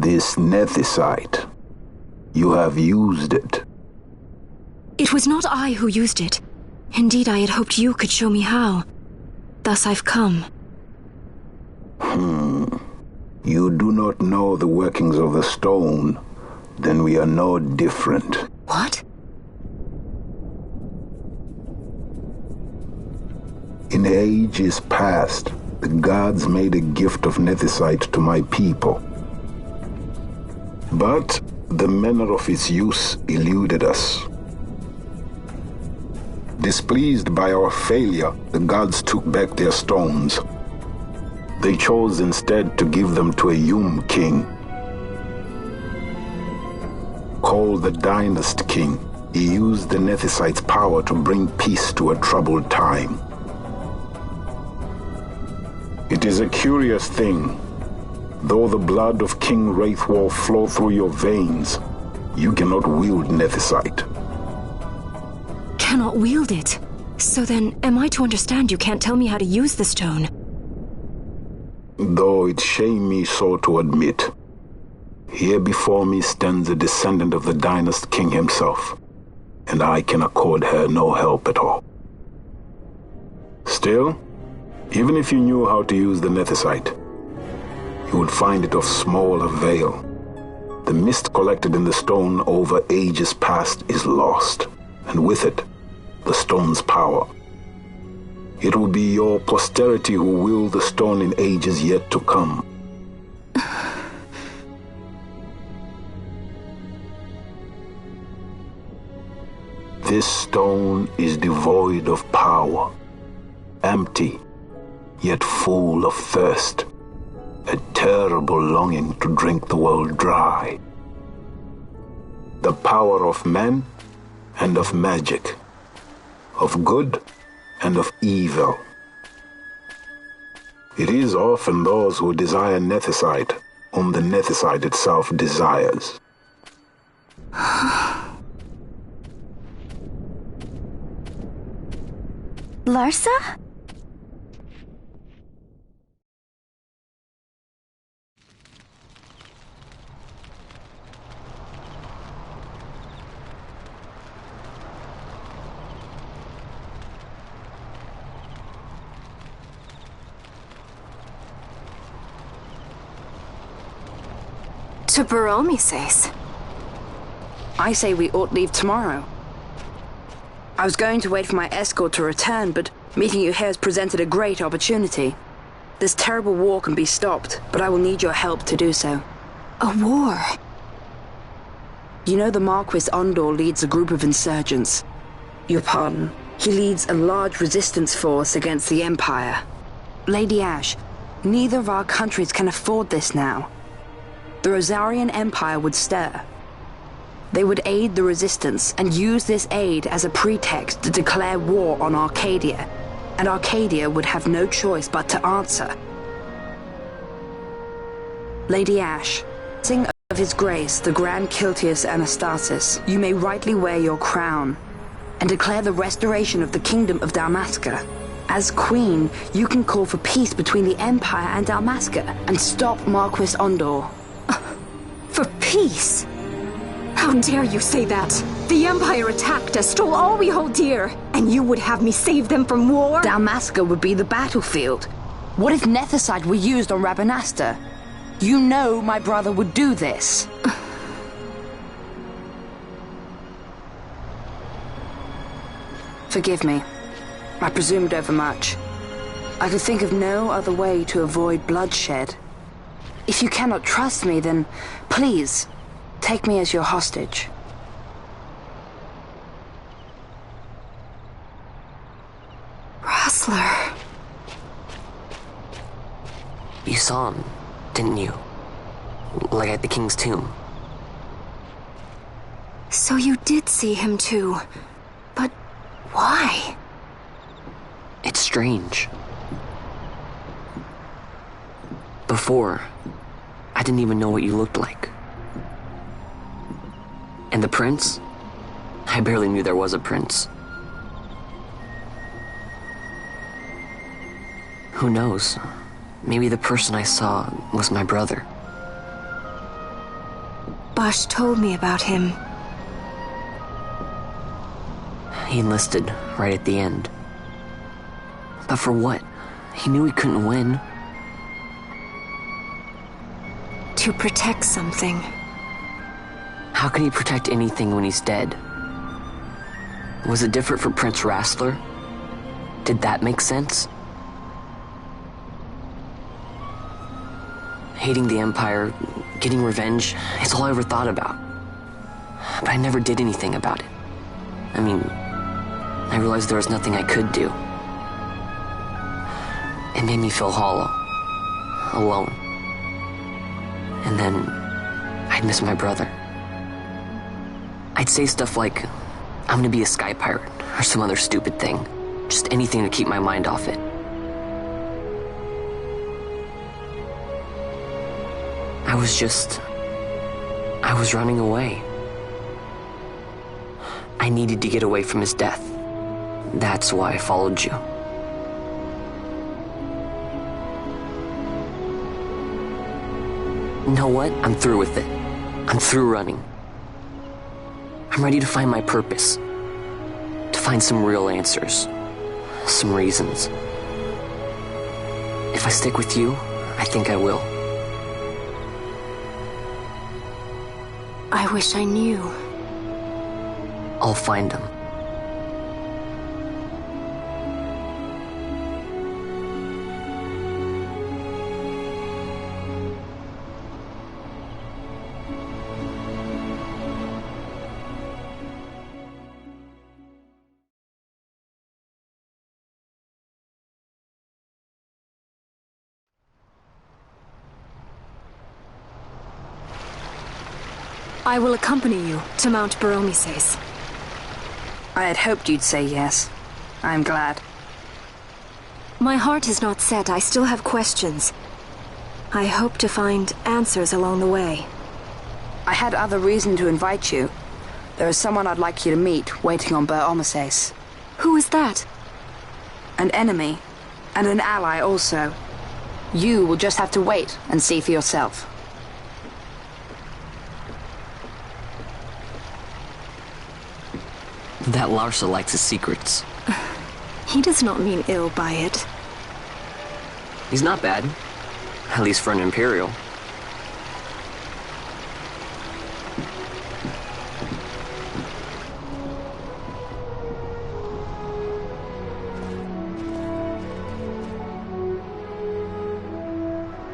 This nethicite. You have used it. It was not I who used it. Indeed, I had hoped you could show me how. Thus I've come. You do not know the workings of the stone. Then we are no different. What? In ages past, the gods made a gift of nethicite to my people. But the manner of its use eluded us. Displeased by our failure, the gods took back their stones. They chose instead to give them to a Yum king. Called the Dynast King, he used the nethicite's power to bring peace to a troubled time. It is a curious thing. Though the blood of King Wraithwolf flow through your veins, you cannot wield nethicite. Cannot wield it? So then, am I to understand you can't tell me how to use the stone? Though it shame me so to admit, here before me stands a descendant of the Dynast King himself, and I can accord her no help at all. Still, even if you knew how to use the nethicite, you would find it of small avail. The mist collected in the stone over ages past is lost, and with it, the stone's power. It will be your posterity who wield the stone in ages yet to come. This stone is devoid of power, empty, yet full of thirst, a terrible longing to drink the world dry. The power of men and of magic, of good and of evil. It is often those who desire nethicite whom the nethicite itself desires. Larsa? To Baromi says. I say we ought leave tomorrow. I was going to wait for my escort to return, but meeting you here has presented a great opportunity. This terrible war can be stopped, but I will need your help to do so. A war? You know the Marquis Ondor leads a group of insurgents. Your pardon. He leads a large resistance force against the Empire. Lady Ash, neither of our countries can afford this now. The Rosarian Empire would stir. They would aid the resistance and use this aid as a pretext to declare war on Arcadia, and Arcadia would have no choice but to answer. Lady Ash, sing of His Grace, the Grand Kiltius Anastasis, you may rightly wear your crown and declare the restoration of the Kingdom of Dalmasca. As Queen, you can call for peace between the Empire and Dalmasca and stop Marquis Ondor. For peace? How dare you say that? The Empire attacked us, stole all we hold dear, and you would have me save them from war? Dalmasca would be the battlefield. What if nethicite were used on Rabanasta? You know my brother would do this. Forgive me. I presumed overmuch. I could think of no other way to avoid bloodshed. If you cannot trust me, then please, take me as your hostage. Rustler. You saw him, didn't you? Like at the king's tomb. So you did see him too. But why? It's strange. Before, I didn't even know what you looked like. And the prince? I barely knew there was a prince. Who knows? Maybe the person I saw was my brother. Ash told me about him. He enlisted right at the end. But for what? He knew he couldn't win. To protect something. How can he protect anything when he's dead? Was it different for Prince Rastler? Did that make sense? Hating the Empire, getting revenge, it's all I ever thought about. But I never did anything about it. I mean, I realized there was nothing I could do. It made me feel hollow, alone. And then I'd miss my brother. I'd say stuff like, I'm gonna be a sky pirate, or some other stupid thing. Just anything to keep my mind off it. I was running away. I needed to get away from his death. That's why I followed you. You know what? I'm through with it. I'm through running. I'm ready to find my purpose. To find some real answers. Some reasons. If I stick with you, I think I will. I wish I knew. I'll find him. I will accompany you to Mount Baromises. I had hoped you'd say yes. I'm glad. My heart is not set. I still have questions. I hope to find answers along the way. I had other reason to invite you. There is someone I'd like you to meet waiting on Baromises. Who is that? An enemy, and an ally also. You will just have to wait and see for yourself. That Larsa likes his secrets. He does not mean ill by it. He's not bad. At least for an Imperial.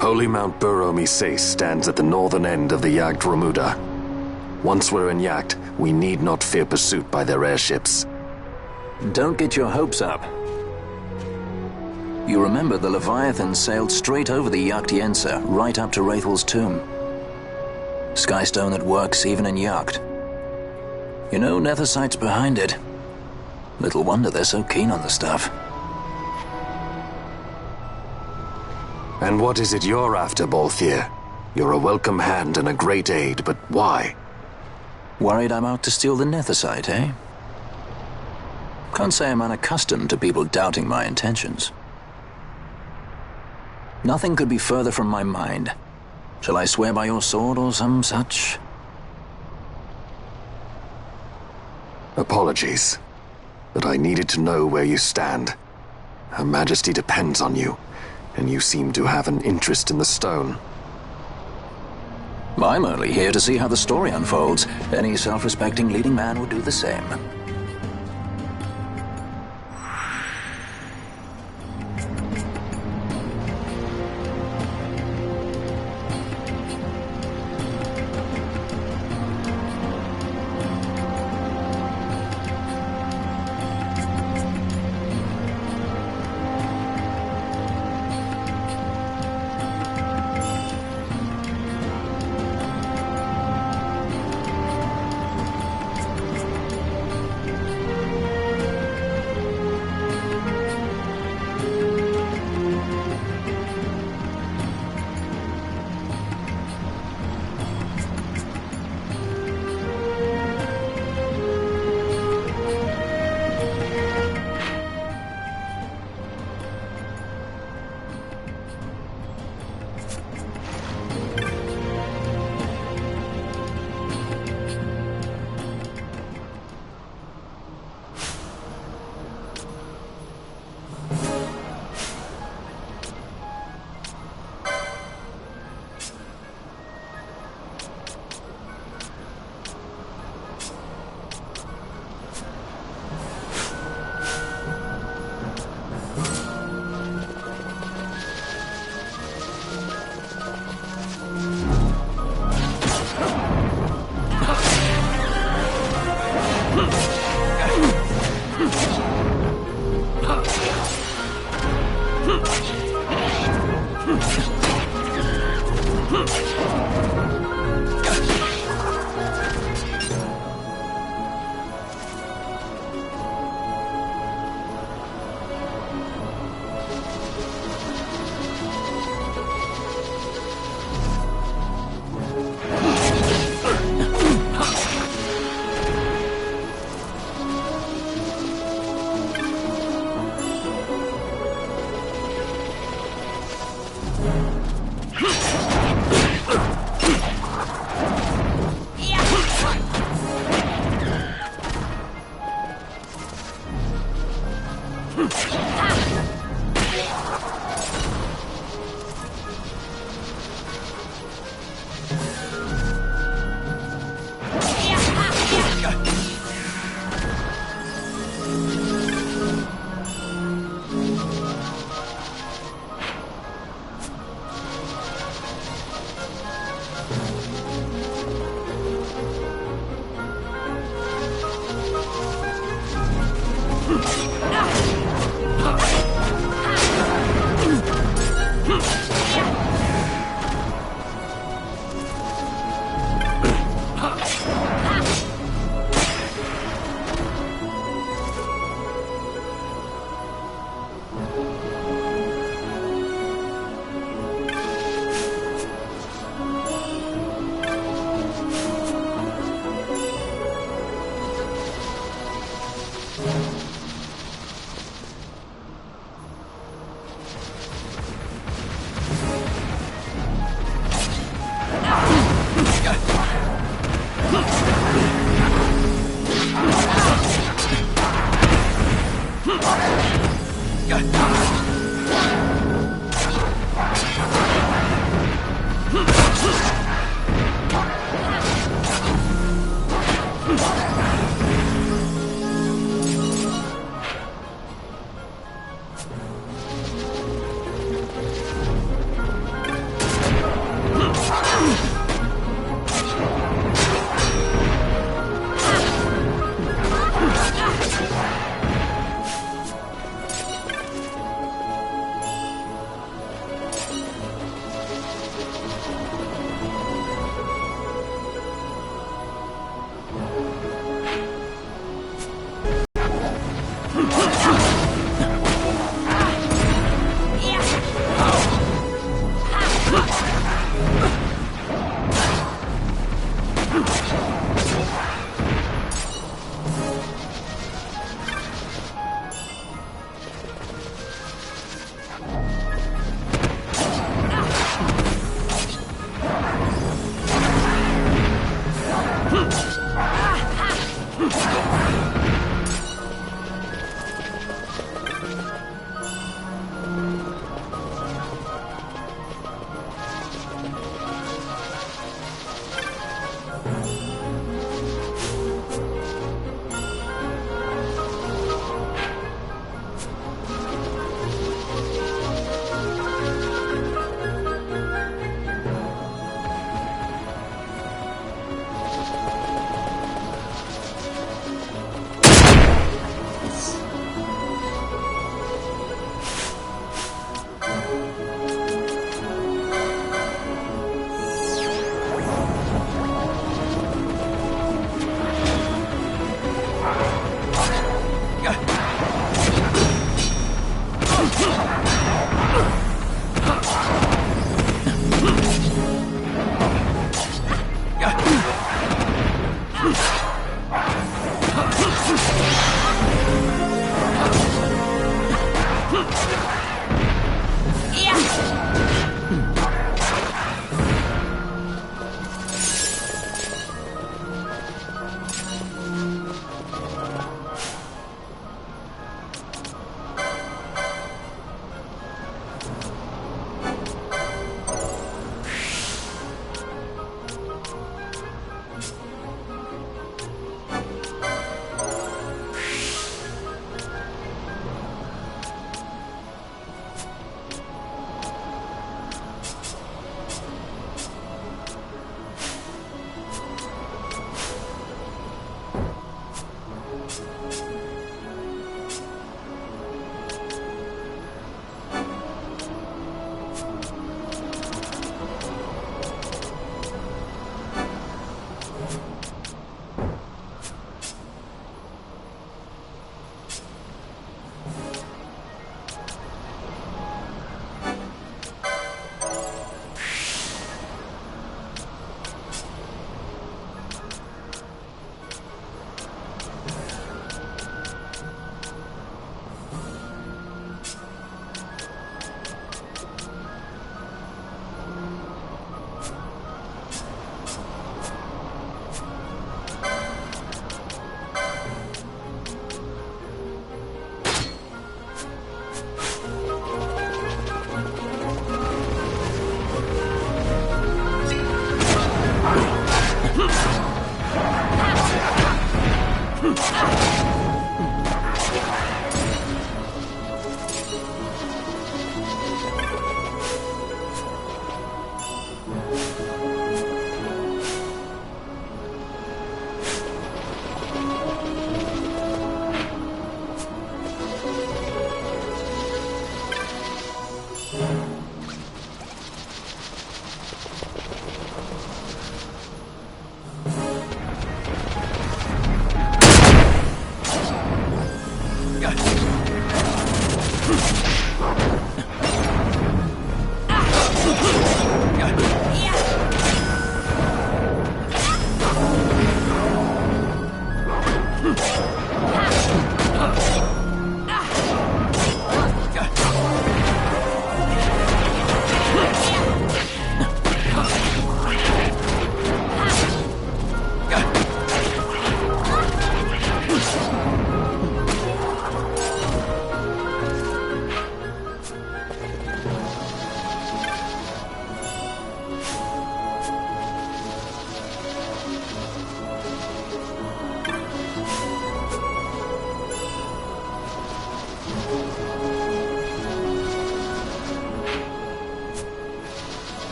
Holy Mount Baromises stands at the northern end of the Jagd Remuda. Once we're in Jagd, we need not fear pursuit by their airships. Don't get your hopes up. You remember the Leviathan sailed straight over the Jagd right up to Wraithel's tomb. Skystone that works even in Jagd. You know, Nethersight's behind it. Little wonder they're so keen on the stuff. And what is it you're after, Balthier? You're a welcome hand and a great aid, but why? Worried I'm out to steal the Nethersight, eh? Can't say I'm unaccustomed to people doubting my intentions. Nothing could be further from my mind. Shall I swear by your sword or some such? Apologies, but I needed to know where you stand. Her Majesty depends on you, and you seem to have an interest in the stone. I'm only here to see how the story unfolds. Any self-respecting leading man would do the same.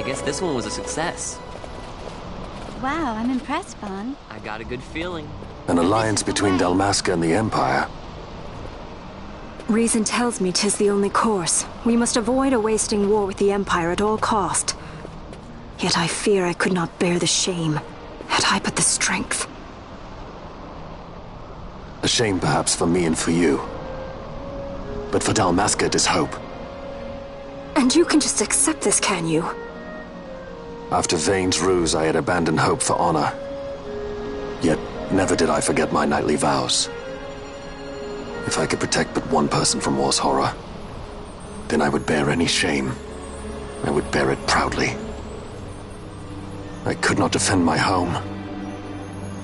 I guess this one was a success. Wow, I'm impressed, Vaughn. I got a good feeling. An alliance between Dalmasca and the Empire. Reason tells me 'tis the only course. We must avoid a wasting war with the Empire at all cost. Yet I fear I could not bear the shame, had I but the strength. A shame perhaps for me and for you. But for Dalmasca it is hope. And you can just accept this, can you? After Vane's ruse, I had abandoned hope for honor. Yet, never did I forget my knightly vows. If I could protect but one person from war's horror, then I would bear any shame. I would bear it proudly. I could not defend my home.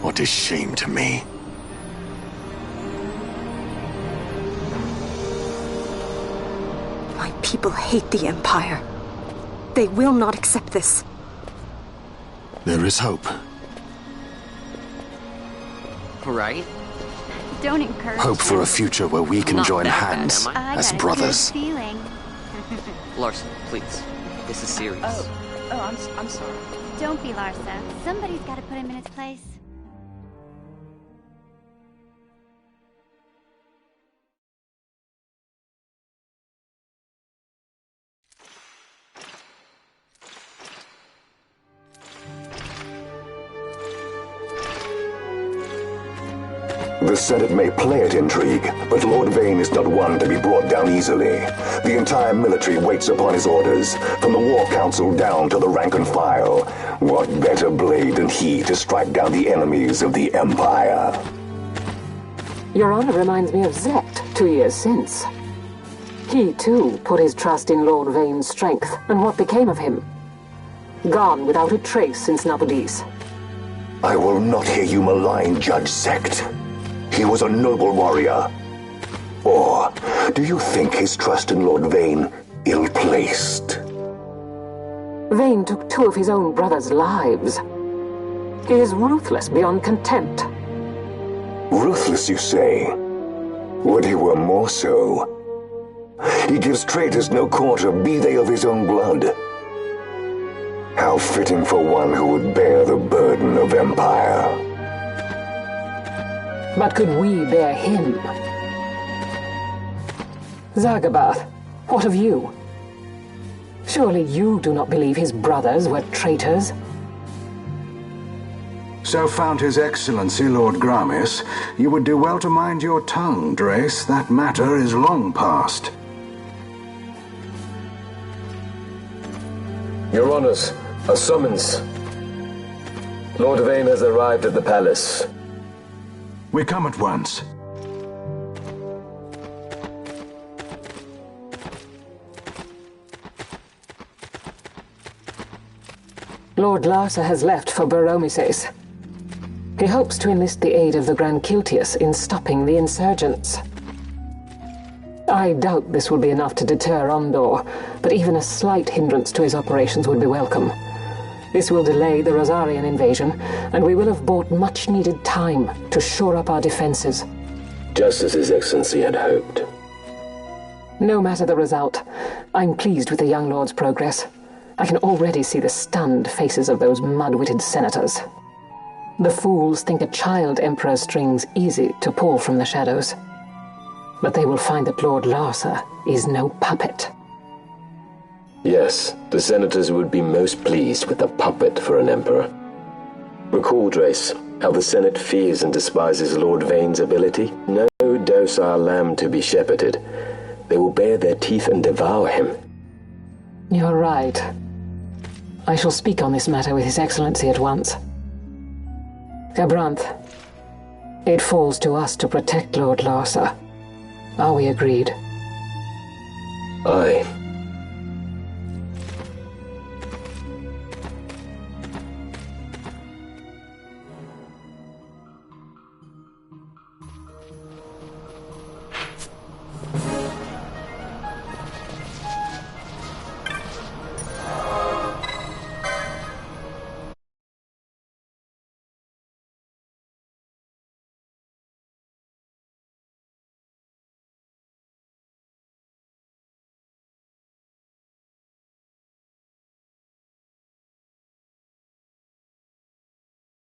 What is shame to me? My people hate the Empire. They will not accept this. There is hope. Right? Don't encourage Hope for him. a future where we can Not join that bad, hands am I? as got a brothers. good feeling. Larson, please. This is serious. I'm sorry. Don't be Larsa. Somebody's got to put him in his place. The Senate may play at intrigue, but Lord Vane is not one to be brought down easily. The entire military waits upon his orders, from the War Council down to the rank and file. What better blade than he to strike down the enemies of the Empire? Your Honor reminds me of Zet 2 years since. He, too, put his trust in Lord Vane's strength, and what became of him? Gone without a trace since Nabudis. I will not hear you malign Judge Sect. He was a noble warrior. Or do you think his trust in Lord Vane ill-placed? Vane took 2 of his own brothers' lives. He is ruthless beyond contempt. Ruthless, you say? Would he were more so. He gives traitors no quarter, be they of his own blood. How fitting for one who would bear the burden of empire. But could we bear him? Zagabath, what of you? Surely you do not believe his brothers were traitors? So found His Excellency Lord Gramis, you would do well to mind your tongue, Drace. That matter is long past. Your Honors, a summons. Lord Vane has arrived at the palace. We come at once. Lord Larsa has left for Baromises. He hopes to enlist the aid of the Grand Kiltius in stopping the insurgents. I doubt this will be enough to deter Ondor, but even a slight hindrance to his operations would be welcome. This will delay the Rosarian invasion, and we will have bought much-needed time to shore up our defenses. Just as His Excellency had hoped. No matter the result, I'm pleased with the young lord's progress. I can already see the stunned faces of those mud-witted senators. The fools think a child emperor's strings easy to pull from the shadows. But they will find that Lord Larsa is no puppet. Yes, the senators would be most pleased with a puppet for an emperor. Recall, Drace, how the Senate fears and despises Lord Vane's ability. No docile lamb to be shepherded. They will bare their teeth and devour him. You're right. I shall speak on this matter with His Excellency at once. Gabranth, it falls to us to protect Lord Larsa. Are we agreed? Aye.